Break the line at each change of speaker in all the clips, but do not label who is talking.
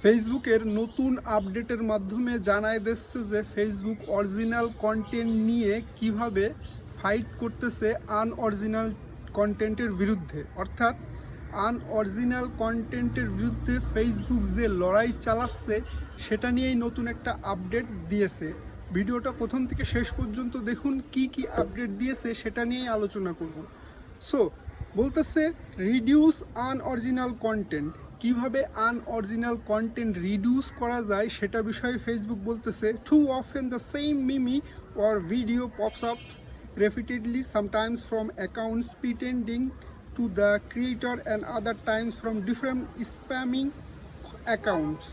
ফেসবুকের নতুন আপডেটের মাধ্যমে জানায় দিচ্ছে যে ফেসবুক অরিজিনাল কন্টেন্ট নিয়ে কিভাবে ফাইট করতেছে আনঅরিজিনাল কন্টেন্টের বিরুদ্ধে। অর্থাৎ আনঅরিজিনাল কন্টেন্টের বিরুদ্ধে ফেসবুক যে লড়াই চালাচ্ছে সেটা নিয়েই নতুন একটা আপডেট দিয়েছে। ভিডিওটা প্রথম থেকে শেষ পর্যন্ত দেখুন, কি কি আপডেট দিয়েছে সেটা নিয়েই আলোচনা করব। সো বলতেছে রিডিউস আনঅরিজিনাল কন্টেন্ট। কিভাবে আনঅরিজিনাল কন্টেন্ট রিডিউস করা যায় সেটা বিষয়ে ফেসবুক বলতেছে, too often the same meme or video pops up repeatedly, sometimes from accounts pretending to the creator and other times from different spamming accounts.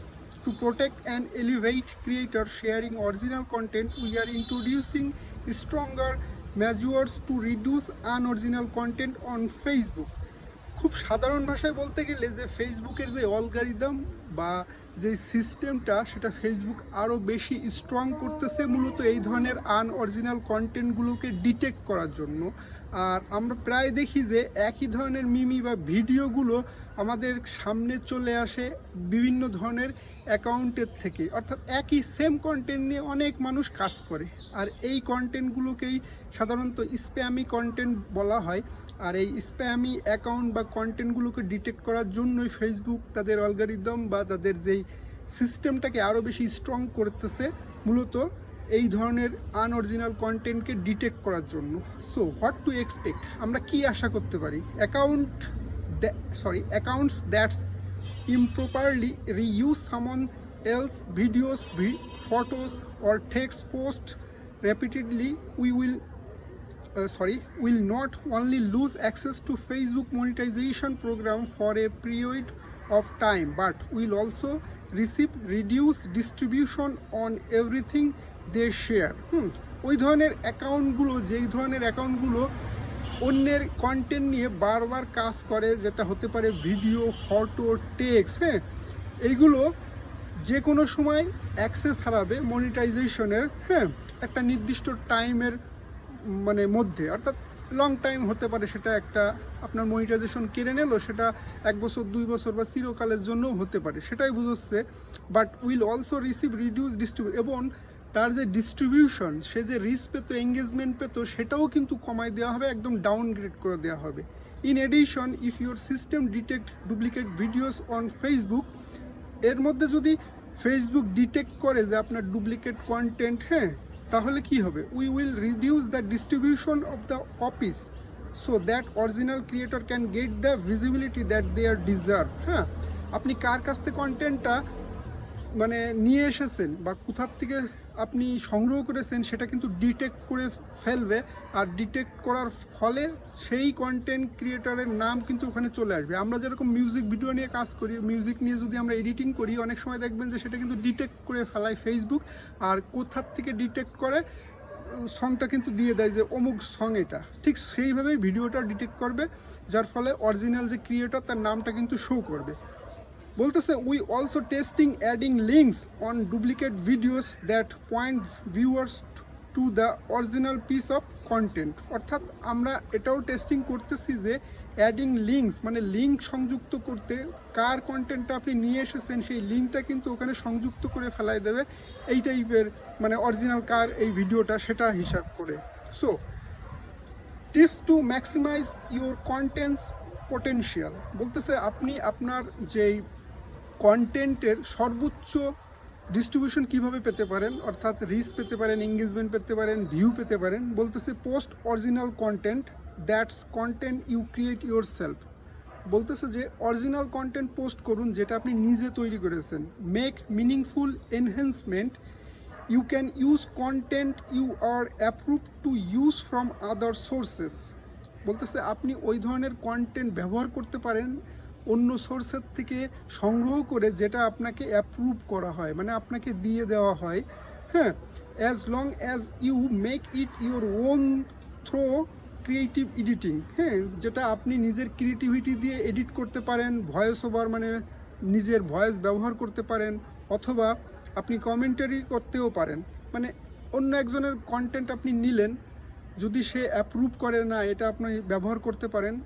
To protect and elevate creators sharing original content, we are introducing stronger measures to reduce unoriginal content on Facebook. খুব সাধারণ ভাষায় বলতে গেলে যে ফেসবুকের যে algorithm বা যে সিস্টেমটা সেটা ফেসবুক আরও বেশি স্ট্রং করতেছে মূলত এই ধরনের আনঅরিজিনাল কন্টেন্টগুলোকে ডিটেক্ট করার জন্য। আর আমরা প্রায় দেখি যে একই ধরনের মিমি বা ভিডিওগুলো আমাদের সামনে চলে আসে বিভিন্ন ধরনের অ্যাকাউন্টের থেকে, অর্থাৎ একই সেম কন্টেন্ট নিয়ে অনেক মানুষ কাজ করে। আর এই কন্টেন্টগুলোকেই সাধারণত স্প্যামি কন্টেন্ট বলা হয়। আর এই স্প্যামি অ্যাকাউন্ট বা কন্টেন্টগুলোকে ডিটেক্ট করার জন্যই ফেসবুক তাদের অ্যালগরিদম বা তাদের যেই সিস্টেমটাকে আরও বেশি স্ট্রং করতেছে মূলত এই ধরনের আনঅরিজিনাল কন্টেন্টকে ডিটেক্ট করার জন্য। সো হোয়াট টু এক্সপেক্ট, আমরা কি আশা করতে পারি? Accounts that's improperly reuse someone else's videos, photos or text post repeatedly will not only lose access to Facebook monetization program for a period of time, but will also receive reduced distribution on everything they share. ওই ধরনের অ্যাকাউন্টগুলো, যেই ধরনের অ্যাকাউন্টগুলো অন্যের content নিয়ে বারবার কাজ করে, যেটা হতে পারে ভিডিও, ফটো, টেক্সট, এইগুলো যে কোনো সময় অ্যাক্সেস হারাবে মনিটাইজেশনের, একটা নির্দিষ্ট টাইমের মধ্যে, অর্থাৎ লং টাইম হতে পারে, সেটা একটা আপনার মনিটাইজেশন কেড়ে নিল, সেটা 1 বছর 2 বছর বা চিরকালের জন্যও হতে পারে, সেটাই বুঝাচ্ছে। But will also receive reduce distribution, এবং তার যে ডিস্ট্রিবিউশন, সে যে রিচ পেতো, এঙ্গেজমেন্ট পেতো, সেটাও কিন্তু কমাই দেওয়া হবে, একদম ডাউনগ্রেড করে দেওয়া হবে। In addition, if your system detect duplicate videos on Facebook, এর মধ্যে যদি ফেসবুক ডিটেক্ট করে যে আপনার ডুপ্লিকেট কন্টেন্ট, তাহলে কি হবে? We will reduce the distribution of the copies so that original creator can get the visibility that they are deserve. আপনি কার কাছ থেকে কন্টেন্টটা নিয়ে এসেছেন বা কোথার থেকে আপনি সংগ্রহ করেছেন সেটা কিন্তু ডিটেক্ট করে ফেলবে। আর ডিটেক্ট করার ফলে সেই কন্টেন্ট ক্রিয়েটরের নাম কিন্তু ওখানে চলে আসবে। আমরা যেরকম মিউজিক ভিডিও নিয়ে কাজ করি, মিউজিক নিয়ে যদি আমরা এডিটিং করি, অনেক সময় দেখবেন যে সেটা কিন্তু ডিটেক্ট করে ফেলায় ফেসবুক। আর কোথার থেকে ডিটেক্ট করে সংটা কিন্তু দিয়ে দেয় যে অমুক সং এটা, ঠিক সেইভাবেই ভিডিওটা ডিটেক্ট করবে, যার ফলে অরিজিনাল যে ক্রিয়েটর তার নামটা কিন্তু শো করবে। বলতেছে we also testing adding links on duplicate videos that point viewers to the original piece of content. অর্থাৎ আমরা এটাও টেস্টিং করতেছি যে অ্যাডিং লিঙ্কস লিঙ্ক সংযুক্ত করতে, কার কন্টেন্টটা আপনি নিয়ে এসেছেন সেই লিঙ্কটা কিন্তু ওখানে সংযুক্ত করে ফেলাই দেবে, এই টাইপের অরিজিনাল কার এই ভিডিওটা সেটা হিসাব করে। So tips to maximize your contents potential, বলতেছে আপনি আপনার যেই কন্টেন্টের সর্বোচ্চ ডিস্ট্রিবিউশন কিভাবে পেতে পারেন, অর্থাৎ রিচ পেতে পারেন, এঙ্গেজমেন্ট পেতে পারেন, ভিউ পেতে পারেন। বলতেছে post original content, that's content you create yourself. বলতেছে যে অরিজিনাল কন্টেন্ট পোস্ট করুন যেটা আপনি নিজে তৈরি করেছেন। Make meaningful enhancement, you can use content you are approve to use from other sources. বলতেছে আপনি ওই ধরনের কন্টেন্ট ব্যবহার করতে পারেন অন্য সোর্সের থেকে সংগ্রহ করে, যেটা আপনাকে অ্যাপ্রুভ করা হয়, আপনাকে দিয়ে দেওয়া হয়, as long as you make it your own through creative editing, যেটা আপনি নিজের ক্রিয়েটিভিটি দিয়ে এডিট করতে পারেন, ভয়েস ওভার নিজের ভয়েস ব্যবহার করতে পারেন, অথবা আপনি কমেন্টারি করতেও পারেন। অন্য একজনের কন্টেন্ট আপনি নিলেন, যদি সে অ্যাপ্রুভ করে না এটা আপনি ব্যবহার করতে পারেন।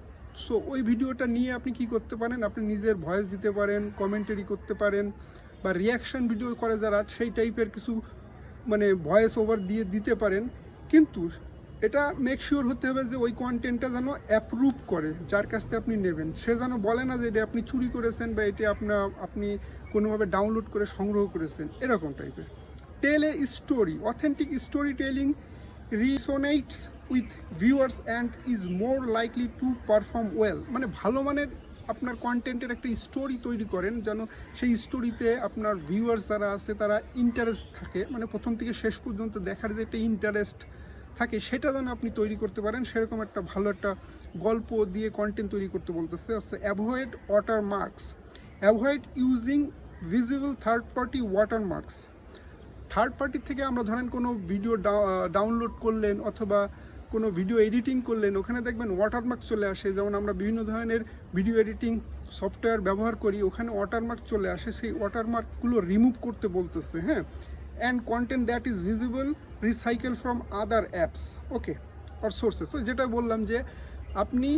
সো ওই ভিডিওটা নিয়ে আপনি কি করতে পারেন, আপনি নিজের ভয়েস দিতে পারেন, কমেন্টারি করতে পারেন, বা রিয়াকশান ভিডিও করে যারা সেই টাইপের কিছু মানে ভয়েস ওভার দিয়ে দিতে পারেন, কিন্তু এটা মেক শিওর হতে হবে যে ওই কন্টেন্টটা যেন অ্যাপ্রুভ করে যার কাছ থেকে আপনি নেবেন, সে যেন বলে না যে এটা আপনি চুরি করেছেন বা এটি আপনি কোনোভাবে ডাউনলোড করে সংগ্রহ করেছেন, এরকম টাইপের। Tell a story, authentic story telling resonates with viewers and is more likely to perform well. মানে ভালো মানের আপনার কন্টেন্টের একটা স্টোরি তৈরি করেন যেন সেই স্টোরিতে আপনার ভিউয়ার্স যারা আছে তারা ইন্টারেস্ট থাকে, মানে প্রথম থেকে শেষ পর্যন্ত দেখার যে একটা ইন্টারেস্ট থাকে সেটা যেন আপনি তৈরি করতে পারেন, সেরকম একটা ভালো একটা গল্প দিয়ে কন্টেন্ট তৈরি করতে বলতেছে। Avoid watermarks, avoid using visible third party watermarks. Third party থেকে আমরা ধরেন কোনো ভিডিও ডাউনলোড করলেন অথবা কোনো ভিডিও এডিটিং করলেন, ওখানে দেখবেন ওয়াটারমার্ক চলে আসে, যেমন আমরা বিভিন্ন ধরনের ভিডিও এডিটিং সফটওয়্যার ব্যবহার করি, ওখানে ওয়াটারমার্ক চলে আসে, সেই ওয়াটারমার্কগুলো রিমুভ করতে বলতেছে। হ্যাঁ, and content that is visible recycle from other apps okay or sources. তো যেটা বললাম যে আপনি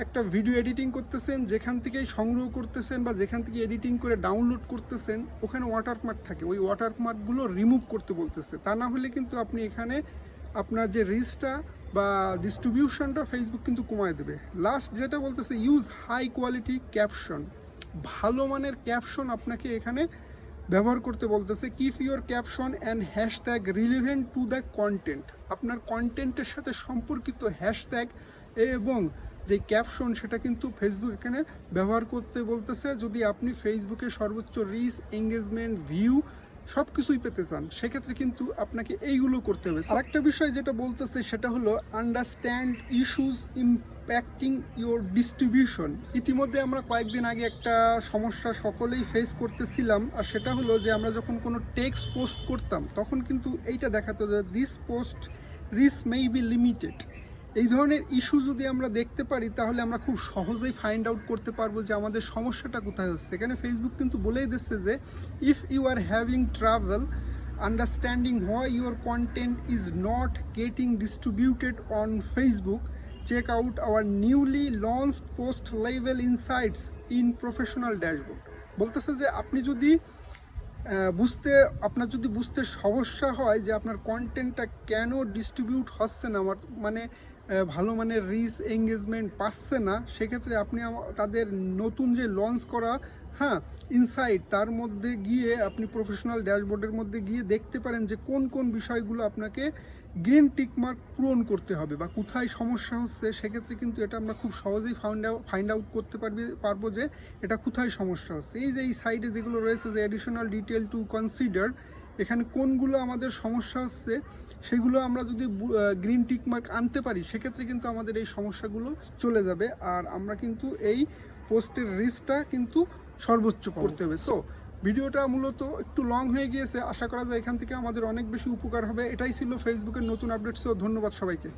একটা ভিডিও এডিটিং করতেছেন, যেখান থেকেই সংগ্রহ করতেছেন বা যেখান থেকে এডিটিং করে ডাউনলোড করতেছেন ওখানে ওয়াটারমার্ক থাকে, ওই ওয়াটারমার্কগুলো রিমুভ করতে বলতেছে। তা না হলে কিন্তু আপনি এখানে আপনার যে রিচটা বা ডিস্ট্রিবিউশনটা ফেসবুক কিন্তু কমায় দেবে। লাস্ট যেটা বলতেছে ইউজ হাই কোয়ালিটি ক্যাপশন, ভালো মানের ক্যাপশন আপনাকে এখানে ব্যবহার করতে বলতেছে। Keep your caption and hashtag relevant to the content, আপনার কন্টেন্টের সাথে সম্পর্কিত হ্যাশট্যাগ এবং যে ক্যাপশন সেটা কিন্তু ফেসবুক এখানে ব্যবহার করতে বলতেছে। যদি আপনি ফেসবুকে সর্বোচ্চ রিচ, এঙ্গেজমেন্ট, ভিউ সব কিছুই পেতে চান সেক্ষেত্রে কিন্তু আপনাকে এইগুলো করতে হবে। আরেকটা বিষয় যেটা বলতেছে সেটা হলো understand issues impacting your distribution. ইতিমধ্যে আমরা কয়েকদিন আগে একটা সমস্যা সকলেই ফেস করতেছিলাম, আর সেটা হলো যে আমরা যখন কোনো টেক্সট পোস্ট করতাম তখন কিন্তু এইটা দেখাতো যে this post rich may be limited. এই ধরনের ইস্যু যদি আমরা দেখতে পারি তাহলে আমরা খুব সহজেই ফাইন্ড আউট করতে পারবো যে আমাদের সমস্যাটা কোথায় হচ্ছে। এখানে ফেসবুক কিন্তু বলেই দিচ্ছে যে if you are having trouble understanding why your content is not getting distributed on Facebook, check out our newly launched post level insights in professional dashboard. বলতেছে যে আপনি যদি আপনার যদি বুঝতে সমস্যা হয় যে আপনার কন্টেন্টটা কেন ডিস্ট্রিবিউট হচ্ছে না, মানে ভালো মানের রিচ এঙ্গেজমেন্ট পাচ্ছে না, সেক্ষেত্রে আপনি তাদের নতুন যে লঞ্চ করা ইনসাইট তার মধ্যে গিয়ে আপনি প্রফেশনাল ড্যাশবোর্ডের মধ্যে গিয়ে দেখতে পারেন যে কোন কোন বিষয়গুলো আপনাকে গ্রিন টিকমার্ক পূরণ করতে হবে বা কোথায় সমস্যা হচ্ছে। সেক্ষেত্রে কিন্তু এটা আমরা খুব সহজেই ফাইন্ড আউট করতে পারবো যে এটা কোথায় সমস্যা হচ্ছে। এই যে এই সাইডে যেগুলো রয়েছে যে অ্যাডিশনাল ডিটেল টু কনসিডার, এখানে কোনগুলো আমাদের সমস্যা হচ্ছে সেগুলো আমরা যদি গ্রিন টিকমার্ক আনতে পারি সেক্ষেত্রে কিন্তু আমাদের এই সমস্যাগুলো চলে যাবে, আর আমরা কিন্তু এই পোস্টের রিচটা কিন্তু সর্বোচ্চ করতে হবে। সো ভিডিওটা মূলত একটু লং হয়ে গিয়েছে, আশা করা যায় এখান থেকে আমাদের অনেক বেশি উপকার হবে। এটাই ছিল ফেসবুকের নতুন আপডেটস। ধন্যবাদ সবাইকে।